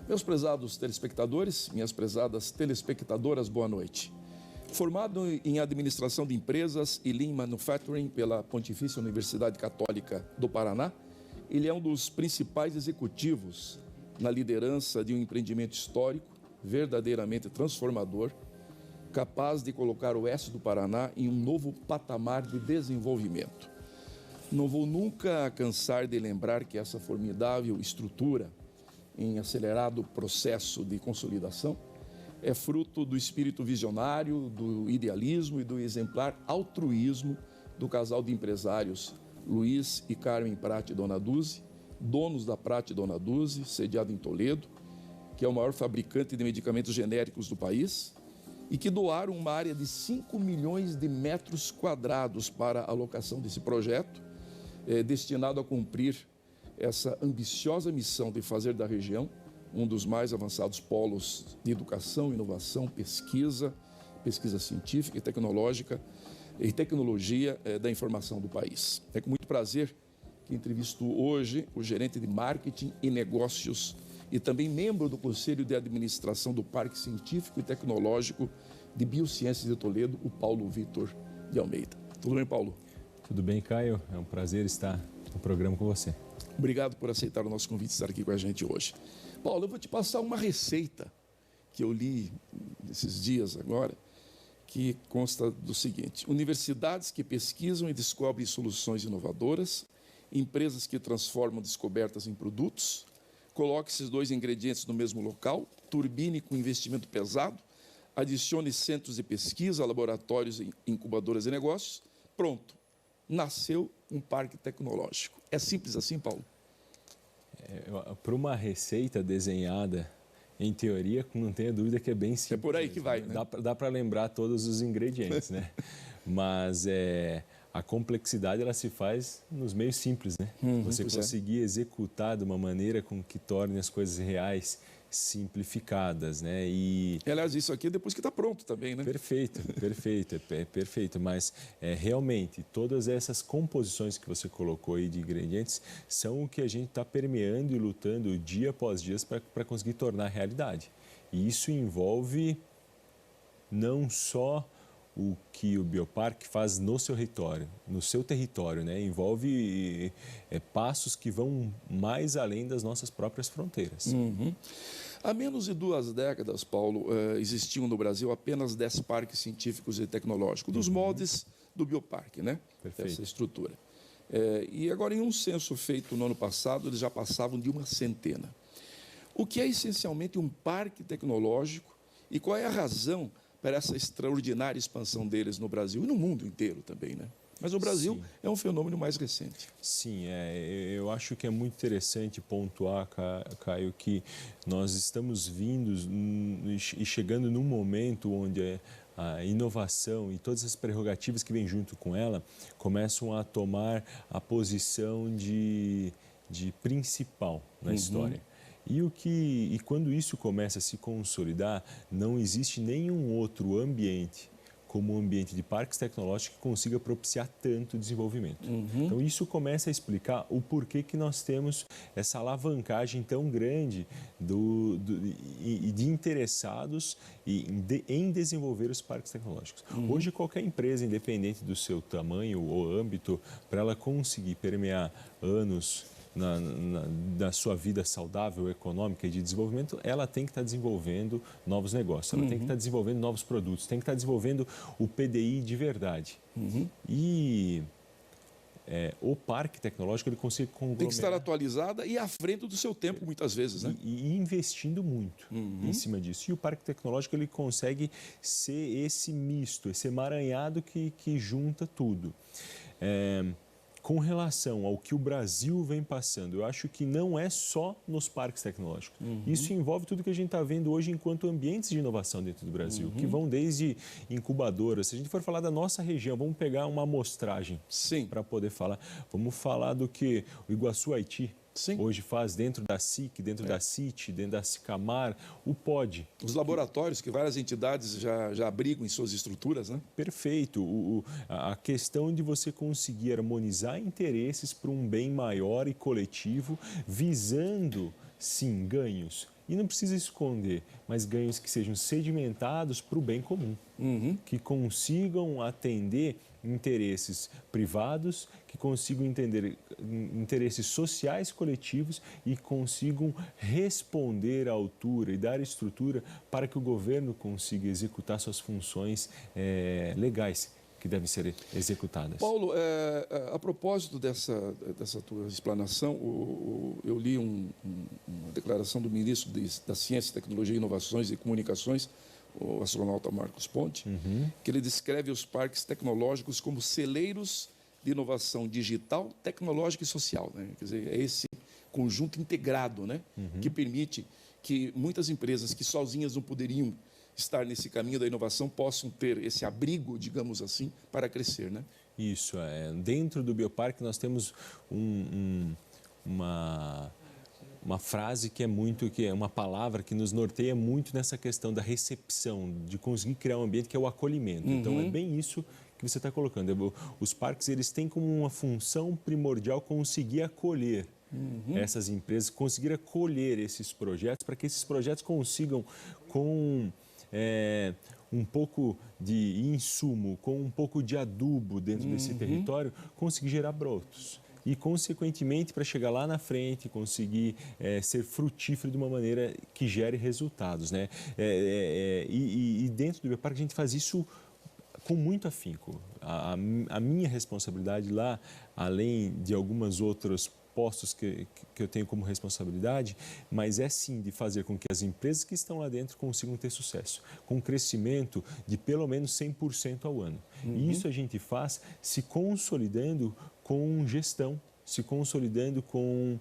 Meus prezados telespectadores, minhas prezadas telespectadoras, boa noite. Formado em Administração de Empresas e Lean Manufacturing pela Pontifícia Universidade Católica do Paraná, ele é um dos principais executivos na liderança de um empreendimento histórico, verdadeiramente transformador, capaz de colocar o oeste do Paraná em um novo patamar de desenvolvimento. Não vou nunca cansar de lembrar que essa formidável estrutura, em acelerado processo de consolidação, é fruto do espírito visionário, do idealismo e do exemplar altruísmo do casal de empresários Luiz e Carmen Prati Donaduzzi, donos da Prati Donaduzzi, sediado em Toledo, que é o maior fabricante de medicamentos genéricos do país, e que doaram uma área de 5 milhões de metros quadrados para a alocação desse projeto, destinado a cumprir essa ambiciosa missão de fazer da região um dos mais avançados polos de educação, inovação, pesquisa científica e tecnológica e tecnologia da informação do país. É com muito prazer que entrevisto hoje o gerente de marketing e negócios e também membro do Conselho de Administração do Parque Científico e Tecnológico de Biociências de Toledo, o Paulo Vitor de Almeida. Tudo bem, Paulo? Tudo bem, Caio. É um prazer estar no programa com você. Obrigado por aceitar o nosso convite de estar aqui com a gente hoje. Paulo, eu vou te passar uma receita que eu li nesses dias agora, que consta do seguinte: universidades que pesquisam e descobrem soluções inovadoras, empresas que transformam descobertas em produtos, coloque esses dois ingredientes no mesmo local, turbine com investimento pesado, adicione centros de pesquisa, laboratórios e incubadoras de negócios, pronto, nasceu um parque tecnológico. É simples assim, Paulo? Para uma receita desenhada, em teoria, não tenha dúvida que é bem simples. É por aí que vai, né? Dá para lembrar todos os ingredientes, né? Mas a complexidade ela se faz nos meios simples, né? Você conseguir executar de uma maneira com que torne as coisas reais, simplificadas, né? E aliás, isso aqui é depois que está pronto também, né? Perfeito, perfeito. Mas realmente todas essas composições que você colocou aí de ingredientes são o que a gente está permeando e lutando dia após dia para conseguir tornar realidade. E isso envolve não só o que o Bioparque faz no seu território, né? Envolve passos que vão mais além das nossas próprias fronteiras. Há menos de 2 décadas, Paulo, existiam no Brasil apenas 10 parques científicos e tecnológicos, dos moldes do Bioparque, né? Perfeito. Essa estrutura. E agora, em um censo feito no ano passado, eles já passavam de 100. O que é essencialmente um parque tecnológico e qual é a razão para essa extraordinária expansão deles no Brasil e no mundo inteiro também, né? Mas o Brasil é um fenômeno mais recente. Sim, eu acho que é muito interessante pontuar, Caio, que nós estamos vindo e chegando num momento onde a inovação e todas as prerrogativas que vêm junto com ela começam a tomar a posição de principal na história. E quando isso começa a se consolidar, não existe nenhum outro ambiente como o ambiente de parques tecnológicos que consiga propiciar tanto desenvolvimento. Então, isso começa a explicar o porquê que nós temos essa alavancagem tão grande de interessados em desenvolver os parques tecnológicos. Hoje, qualquer empresa, independente do seu tamanho ou âmbito, para ela conseguir permear anos na sua vida saudável, econômica e de desenvolvimento, ela tem que estar desenvolvendo novos negócios, ela tem que estar desenvolvendo novos produtos, tem que estar desenvolvendo o PDI de verdade. E o parque tecnológico ele consegue conglomerar... Tem que estar atualizada e à frente do seu tempo, muitas vezes, né? E investindo muito em cima disso. E o parque tecnológico ele consegue ser esse misto, esse emaranhado que junta tudo. Com relação ao que o Brasil vem passando, eu acho que não é só nos parques tecnológicos. Isso envolve tudo que a gente está vendo hoje enquanto ambientes de inovação dentro do Brasil, que vão desde incubadoras. Se a gente for falar da nossa região, vamos pegar uma amostragem para poder falar. Vamos falar do que o Iguaçu Haiti, Sim. Hoje faz dentro da SIC, dentro da CIT, dentro da SICAMAR, o POD. Os laboratórios que várias entidades já abrigam em suas estruturas, né? Perfeito. A questão de você conseguir harmonizar interesses para um bem maior e coletivo, visando, sim, ganhos. E não precisa esconder, mas ganhos que sejam sedimentados para o bem comum, que consigam atender interesses privados, que consigam entender interesses sociais coletivos e consigam responder à altura e dar estrutura para que o governo consiga executar suas funções legais que devem ser executadas. Paulo, a propósito dessa tua explanação, eu li uma declaração do ministro da Ciência, Tecnologia, Inovações e Comunicações, o astronauta Marcos Ponte, que ele descreve os parques tecnológicos como celeiros de inovação digital, tecnológica e social, né? Quer dizer, é esse conjunto integrado, né? Que permite que muitas empresas que sozinhas não poderiam estar nesse caminho da inovação possam ter esse abrigo, digamos assim, para crescer, né? Isso, dentro do Bioparque nós temos uma frase que é uma palavra que nos norteia muito nessa questão da recepção, de conseguir criar um ambiente que é o acolhimento. Então, é bem isso que você está colocando. Os parques, eles têm como uma função primordial conseguir acolher essas empresas, conseguir acolher esses projetos, para que esses projetos consigam, com um pouco de insumo, com um pouco de adubo dentro desse território, conseguir gerar brotos. E, consequentemente, para chegar lá na frente, conseguir ser frutífero de uma maneira que gere resultados, né? E dentro do Bioparque a gente faz isso com muito afinco. A minha responsabilidade lá, além de alguns outros postos que eu tenho como responsabilidade, mas é sim de fazer com que as empresas que estão lá dentro consigam ter sucesso, com um crescimento de pelo menos 100% ao ano. E isso a gente faz se consolidando com gestão, se consolidando com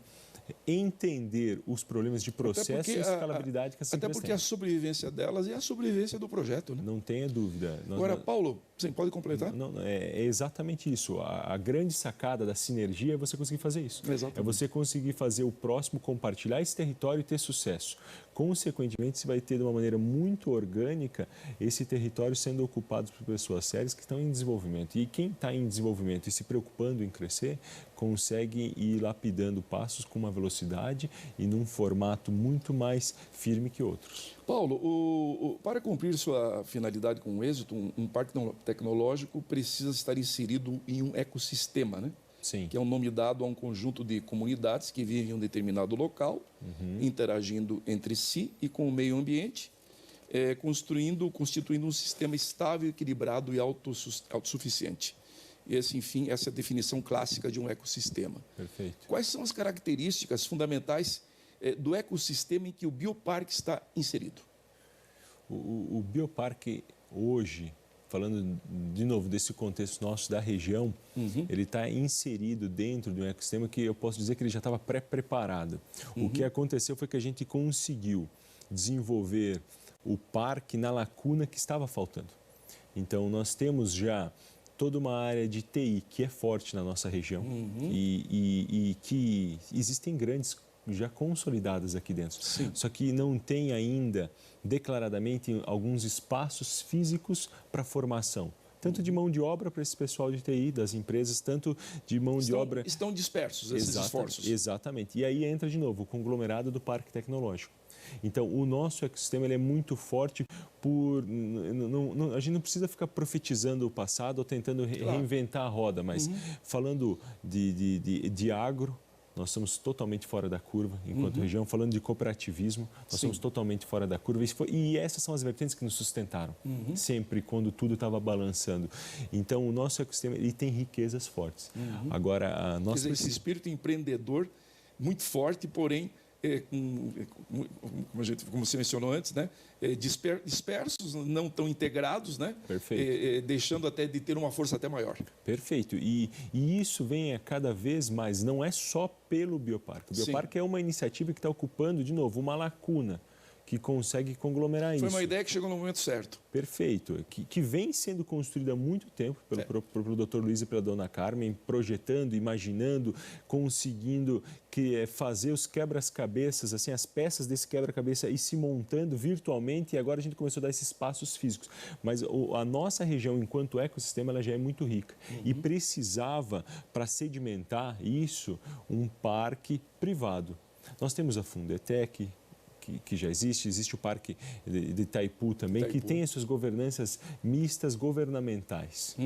entender os problemas de processo e escalabilidade que essas empresas têm. Até porque a sobrevivência delas é a sobrevivência do projeto, né? Não tenha dúvida. Agora, Paulo, você pode completar? Não, é exatamente isso. A grande sacada da sinergia é você conseguir fazer isso. Exatamente. É você conseguir fazer o próximo compartilhar esse território e ter sucesso. Consequentemente, você vai ter de uma maneira muito orgânica esse território sendo ocupado por pessoas sérias que estão em desenvolvimento. E quem está em desenvolvimento e se preocupando em crescer, consegue ir lapidando passos com uma velocidade e num formato muito mais firme que outros. Paulo, para cumprir sua finalidade com êxito, um parque tecnológico precisa estar inserido em um ecossistema, né? Sim. Que é um nome dado a um conjunto de comunidades que vivem em um determinado local, interagindo entre si e com o meio ambiente, constituindo um sistema estável, equilibrado e autossuficiente. Enfim, essa é a definição clássica de um ecossistema. Perfeito. Quais são as características fundamentais do ecossistema em que o Bioparque está inserido? O Bioparque hoje, falando de novo desse contexto nosso da região, ele está inserido dentro de um ecossistema que eu posso dizer que ele já estava pré-preparado. O que aconteceu foi que a gente conseguiu desenvolver o parque na lacuna que estava faltando. Então, nós temos já toda uma área de TI que é forte na nossa região e que existem grandes já consolidadas aqui dentro. Sim. Só que não tem ainda declaradamente alguns espaços físicos para formação. Tanto de mão de obra para esse pessoal de TI, das empresas, tanto de mão de obra... Estão dispersos esses esforços. Exatamente. E aí entra de novo o conglomerado do Parque Tecnológico. Então, o nosso ecossistema ele é muito forte a gente não precisa ficar profetizando o passado ou tentando reinventar a roda, mas falando de agro, nós estamos totalmente fora da curva enquanto região. Falando de cooperativismo, nós estamos totalmente fora da curva. E essas são as vertentes que nos sustentaram, sempre quando tudo estava balançando. Então, o nosso ecossistema ele tem riquezas fortes. Agora, Quer dizer, esse espírito empreendedor muito forte, porém, como você mencionou antes, né? Dispersos, não tão integrados, né? Perfeito. Deixando até de ter uma força até maior. Perfeito. E isso vem a cada vez mais, não é só pelo Bioparque. O Bioparque é uma iniciativa que está ocupando, de novo, uma lacuna que consegue conglomerar isso. Foi uma ideia que chegou no momento certo. Perfeito. Que vem sendo construída há muito tempo pelo Dr. Luiz e pela Dona Carmen, projetando, imaginando, conseguindo fazer os quebra-cabeças, assim, as peças desse quebra-cabeça e se montando virtualmente, e agora a gente começou a dar esses passos físicos. Mas a nossa região, enquanto ecossistema, ela já é muito rica. E precisava, para sedimentar isso, um parque privado. Nós temos a Fundetec, que já existe o Parque de Itaipu também, que tem as suas governanças mistas governamentais.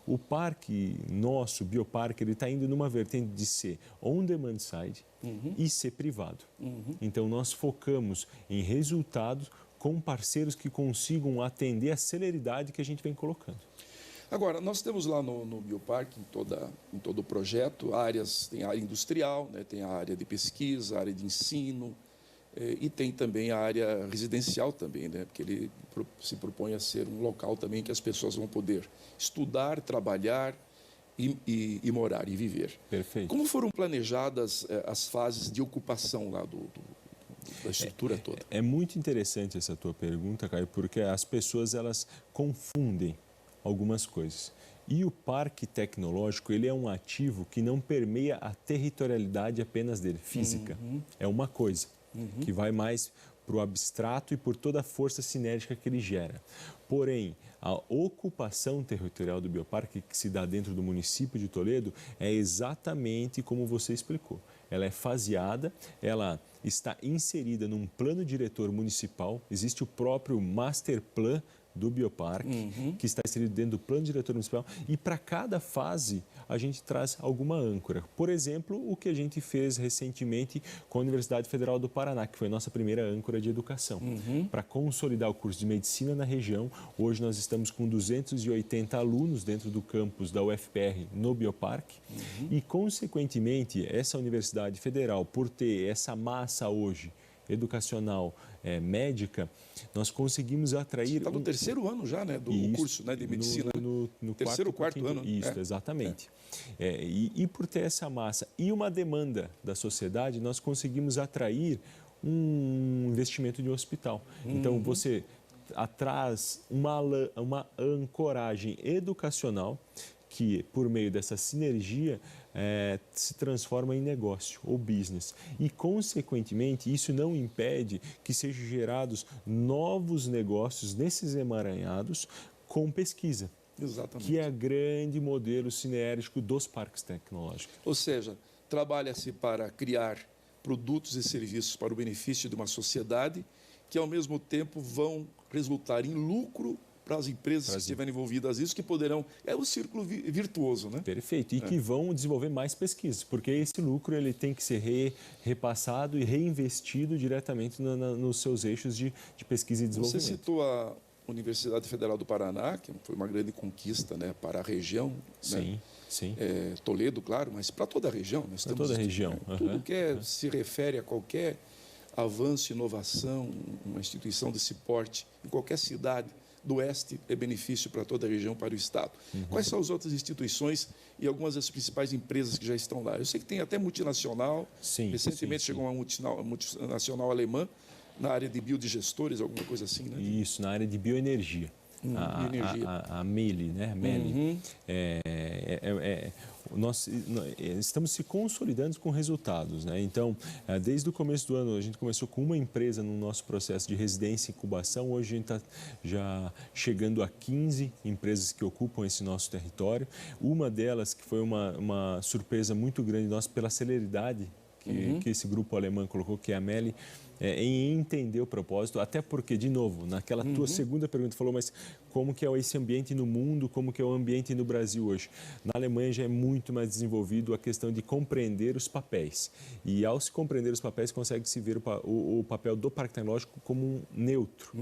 O parque nosso, o Bioparque, ele está indo numa vertente de ser on-demand side e ser privado. Então, nós focamos em resultados com parceiros que consigam atender a celeridade que a gente vem colocando. Agora, nós temos lá no Bioparque, em todo o projeto, tem a área industrial, né, tem a área de pesquisa, a área de ensino, e tem também a área residencial também, né, porque ele se propõe a ser um local também que as pessoas vão poder estudar, trabalhar e morar e viver. Perfeito. Como foram planejadas as fases de ocupação lá da estrutura toda? É muito interessante essa tua pergunta, Caio, porque as pessoas elas confundem algumas coisas. E o parque tecnológico, ele é um ativo que não permeia a territorialidade apenas dele, física. É uma coisa que vai mais para o abstrato e por toda a força sinérgica que ele gera. Porém, a ocupação territorial do Bioparque, que se dá dentro do município de Toledo, é exatamente como você explicou. Ela é faseada, ela está inserida num plano diretor municipal, existe o próprio Master Plan do Bioparque, que está inserido dentro do plano diretor municipal, e para cada fase a gente traz alguma âncora. Por exemplo, o que a gente fez recentemente com a Universidade Federal do Paraná, que foi a nossa primeira âncora de educação. Para consolidar o curso de medicina na região, hoje nós estamos com 280 alunos dentro do campus da UFPR no Bioparque, e consequentemente essa Universidade Federal, por ter essa massa hoje educacional médica, nós conseguimos atrair... Está no terceiro ano já, né, do curso, né, de medicina. No terceiro ou quarto ano. Isso, exatamente. E por ter essa massa e uma demanda da sociedade, nós conseguimos atrair um investimento de um hospital. Então, você traz uma ancoragem educacional que, por meio dessa sinergia, se transforma em negócio ou business. E, consequentemente, isso não impede que sejam gerados novos negócios nesses emaranhados com pesquisa. Exatamente. Que é o grande modelo sinérgico dos parques tecnológicos. Ou seja, trabalha-se para criar produtos e serviços para o benefício de uma sociedade que, ao mesmo tempo, vão resultar em lucro para as empresas que estiverem envolvidas nisso, que poderão... É o círculo virtuoso, né? Perfeito. E que vão desenvolver mais pesquisas, porque esse lucro ele tem que ser repassado e reinvestido diretamente nos seus eixos de pesquisa e desenvolvimento. Você citou a Universidade Federal do Paraná, que foi uma grande conquista, né, para a região. Sim, né? sim. Toledo, claro, mas para toda a região. Nós para toda a região. Tudo que se refere a qualquer avanço, inovação, uma instituição desse porte, em qualquer cidade do Oeste, é benefício para toda a região, para o Estado. Quais são as outras instituições e algumas das principais empresas que já estão lá? Eu sei que tem até multinacional. Recentemente chegou uma multinacional alemã na área de biodigestores, alguma coisa assim, né? Isso, na área de bioenergia. A Meli, né? Meli. Nós estamos se consolidando com resultados, né? Então, desde o começo do ano, a gente começou com uma empresa no nosso processo de residência e incubação. Hoje a gente está já chegando a 15 empresas que ocupam esse nosso território. Uma delas, que foi uma surpresa muito grande nossa pela celeridade que esse grupo alemão colocou, que é a Meli, em entender o propósito, até porque, de novo, naquela tua segunda pergunta, falou, mas como que é esse ambiente no mundo, como que é o ambiente no Brasil hoje? Na Alemanha já é muito mais desenvolvido a questão de compreender os papéis. E ao se compreender os papéis, consegue-se ver o papel do parque tecnológico como um neutro.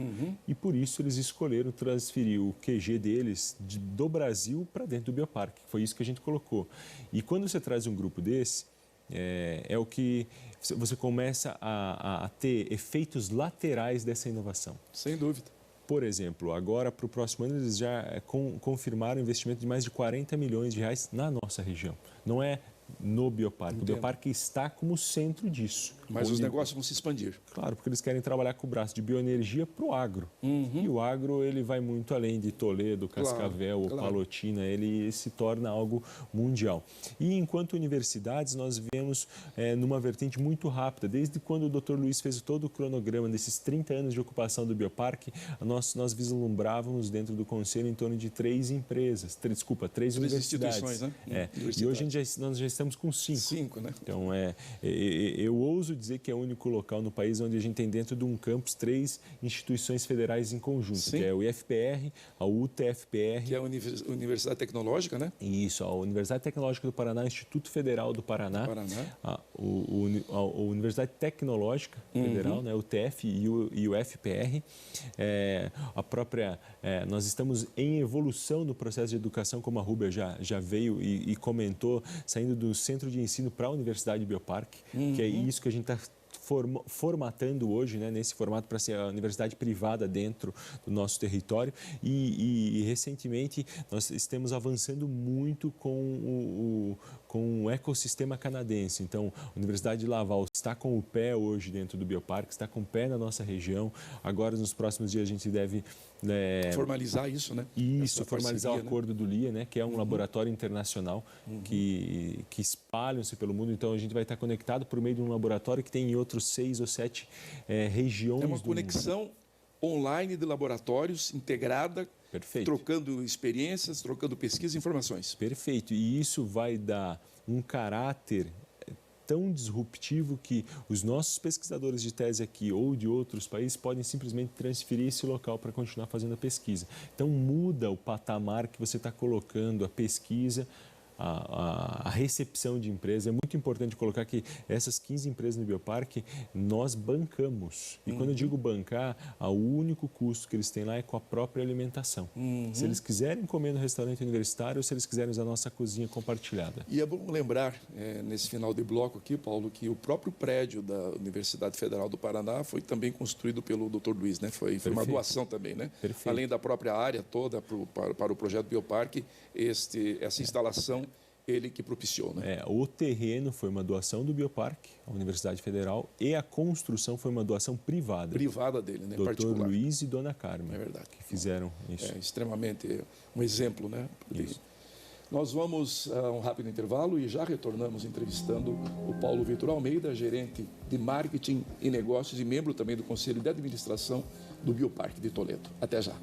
E por isso eles escolheram transferir o QG deles do Brasil para dentro do Bioparque. Foi isso que a gente colocou. E quando você traz um grupo desse, é o que você começa a ter efeitos laterais dessa inovação. Sem dúvida. Por exemplo, agora para o próximo ano eles já confirmaram um investimento de mais de 40 milhões de reais na nossa região. Não é no Bioparque. Entendo. O Bioparque está como centro disso. Mas os negócios vão se expandir. Claro, porque eles querem trabalhar com o braço de bioenergia para o agro. E o agro ele vai muito além de Toledo, Cascavel ou Palotina, ele se torna algo mundial. E enquanto universidades, nós vemos numa vertente muito rápida, desde quando o Dr. Luiz fez todo o cronograma desses 30 anos de ocupação do Bioparque, nós vislumbrávamos dentro do conselho em torno de 3 empresas, três universidades. Instituições, né? E hoje nós já estamos com 5. 5, né? Então, eu ouso dizer que é o único local no país onde a gente tem dentro de um campus 3 instituições federais em conjunto, Sim. que é o IFPR, a UTFPR... Que é a Universidade Tecnológica, né? Isso, a Universidade Tecnológica do Paraná, o Instituto Federal do Paraná, a Universidade Tecnológica Federal, né, o UTF e o FPR. Nós estamos em evolução do processo de educação, como a Rúbia já veio e comentou, saindo do centro de ensino para a Universidade Bioparque, que é isso que a gente está formatando hoje, né, nesse formato para ser a universidade privada dentro do nosso território e recentemente nós estamos avançando muito com o ecossistema canadense. Então, a Universidade de Laval está com o pé hoje dentro do Bioparque, está com o pé na nossa região. Agora, nos próximos dias, a gente deve... formalizar isso, né? Isso, formalizar o acordo do LIA, né? Que é um laboratório internacional que espalham-se pelo mundo. Então, a gente vai estar conectado por meio de um laboratório que tem em outros 6 ou 7 regiões do mundo. É uma conexão online de laboratórios, integrada, Perfeito. Trocando experiências, trocando pesquisa e informações. Perfeito. E isso vai dar um caráter tão disruptivo que os nossos pesquisadores de tese aqui ou de outros países podem simplesmente transferir esse local para continuar fazendo a pesquisa. Então, muda o patamar que você está colocando a pesquisa, a recepção de empresas. É muito importante colocar que essas 15 empresas no Bioparque nós bancamos. E quando eu digo bancar, o único custo que eles têm lá é com a própria alimentação. Se eles quiserem comer no restaurante universitário ou se eles quiserem usar a nossa cozinha compartilhada. E é bom lembrar, nesse final de bloco aqui, Paulo, que o próprio prédio da Universidade Federal do Paraná foi também construído pelo Dr. Luiz, né? Foi uma doação também, né? Perfeito. Além da própria área toda para o projeto Bioparque, essa instalação ele que propiciou, né? O terreno foi uma doação do Bioparque, a Universidade Federal, e a construção foi uma doação privada. Privada dele, né? Dr. Particular. Luiz e Dona Carmen. É verdade. Que fizeram isso. É extremamente um exemplo, né? Isso. Nós vamos a um rápido intervalo e já retornamos entrevistando o Paulo Vitor Almeida, gerente de marketing e negócios e membro também do Conselho de Administração do Bioparque de Toledo. Até já.